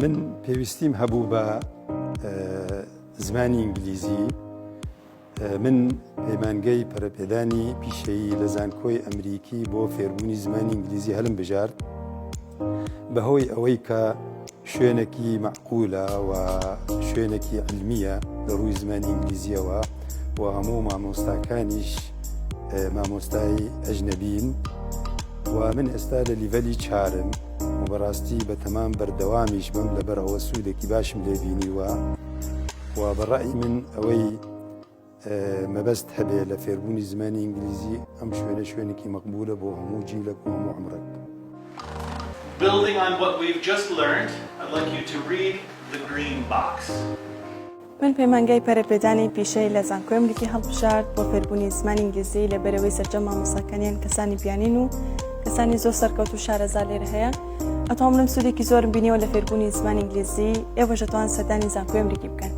من پێویستیم هەبوو بە زمانی ئینگلیزی. من پەیمانگەی پەرەپێدانی پیشەیی لە زانکۆی ئەمریکی بۆ فێربوونی زمانی ئینگلیزی هەلم بژارد بەهۆی ئەوەی کە شوێنێکی معقولە و شوێنێکی علمیە لە ڕووی زمانی ئینگلیزیەوە و هەموو مامۆستاکانیش مامۆستای ئەژنەبین و من ئێستا لە لیڤەلی چارم و بەڕاستی بە تەمام بەردەوامیش بم لەبەرەوە سوودێکی باشم لێبینیوە و بەڕای من ئەوەی مەبەست هەبێ لە فێربوونی زمانی ئینگلیزی ئەم شوێنێکی مەقبولە بۆ هەموو جیلێک و هەموو عمرێک. Building on what we've just learned, I'd like you to read the green box. من پەیمانگای پەرەپێدانی پیشەی لە زانکۆی ئەمریکی هەڵبژارد بۆ فێربوونی زمانی ئینگلیزی لە بەرەوەی سەرجەم مامۆستاکانیان کەسانی بیانین و کەسانی زۆر سەرکەوت و شارەزا لێرە هەیە. ئەتوانم سوودێکی زۆرم بینیەوە لە فێربوونی زمانی ئینگلیزی ئێوەش دەتوانن سەردانی زانکۆی ئەمریکی بکەن.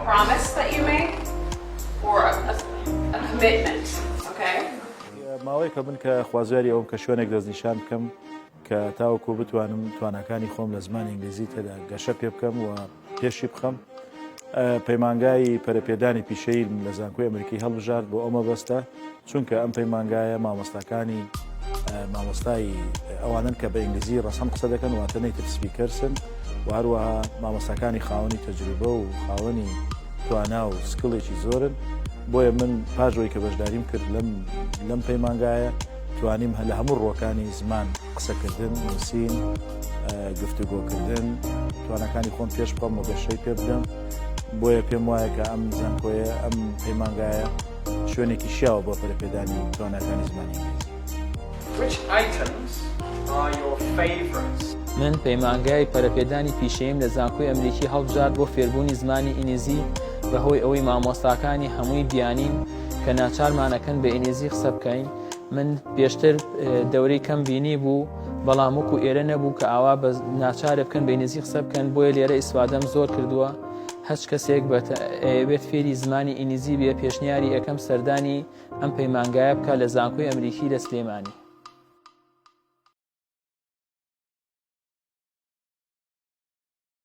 Promise that you make or a commitment, okay? ماوەی کە من کە خوازیاری ئەوم کە شوێنێک دەستنیشان بکەم کە تاوەکو بتوانم توانەکانی خۆم لە زمانی ئینگلیزی تێدا گەشە پێ بکەم و پێشی بخەم. پەیمانگای پەرەپێدانی پیشەی لە زانکۆی ئەمریکی هەڵبژارد بۆ ئەمە بەستە چونکە ئەم پەیمانگایە مامۆستاکانی مامۆستای ئەوانن کە بە ئینگلیزی ڕەسەن قسە دەکەن واتە نیتیڤ سپیکەرسن و هەروەها مامۆستاکانی خاوەنی تەجروبە و خاوەنی توانا و سکڵێکی زۆرن. بۆیە من پاژەوەی کە بەشداریم کرد لەم پەیمانگایە توانیم لە هەموو ڕۆکانی زمان قسەکردن، نووسین، گفتوگۆکردن توانەکانی خۆم پێش بخەم و گەشەی پێ بدەم. بۆیە پێم وایە کە ئەم زانکۆیە ئەم پەیمانگایە شوێنێکی شیاوە بۆ پەرەپێدانی توانەکانی زمانی ئینگلیزی. Which items are your favorites? من پەیمانگای پەرەپێدانی پیشەیم لە زانکۆی ئەمریکی هەڵبژارد بۆ فێربوونی زمانی ئینگلیزی بەهۆی ئەوەی مامۆستاکانی هەمووی بیانین کە ناچارمانەکەن بە ئینگلیزی قسە بکەین. من پێشتر دەورەی کەم بینی بوو بەڵام وەکو ئێرە نەبوو کە ئاوا بە ناچارە بکەن بە ئینگلیزی قسە بکەن. بۆیە لێرە ئیسفادەم زۆر کردووە. هەچ کەسێک بێت فێری زمانی ئینگلیزی بێ پێشنیاری ئەەکەم سەردانی ئەم پەیمانگایە بکە لە زانکۆی ئەمریکی لە سلێمانی.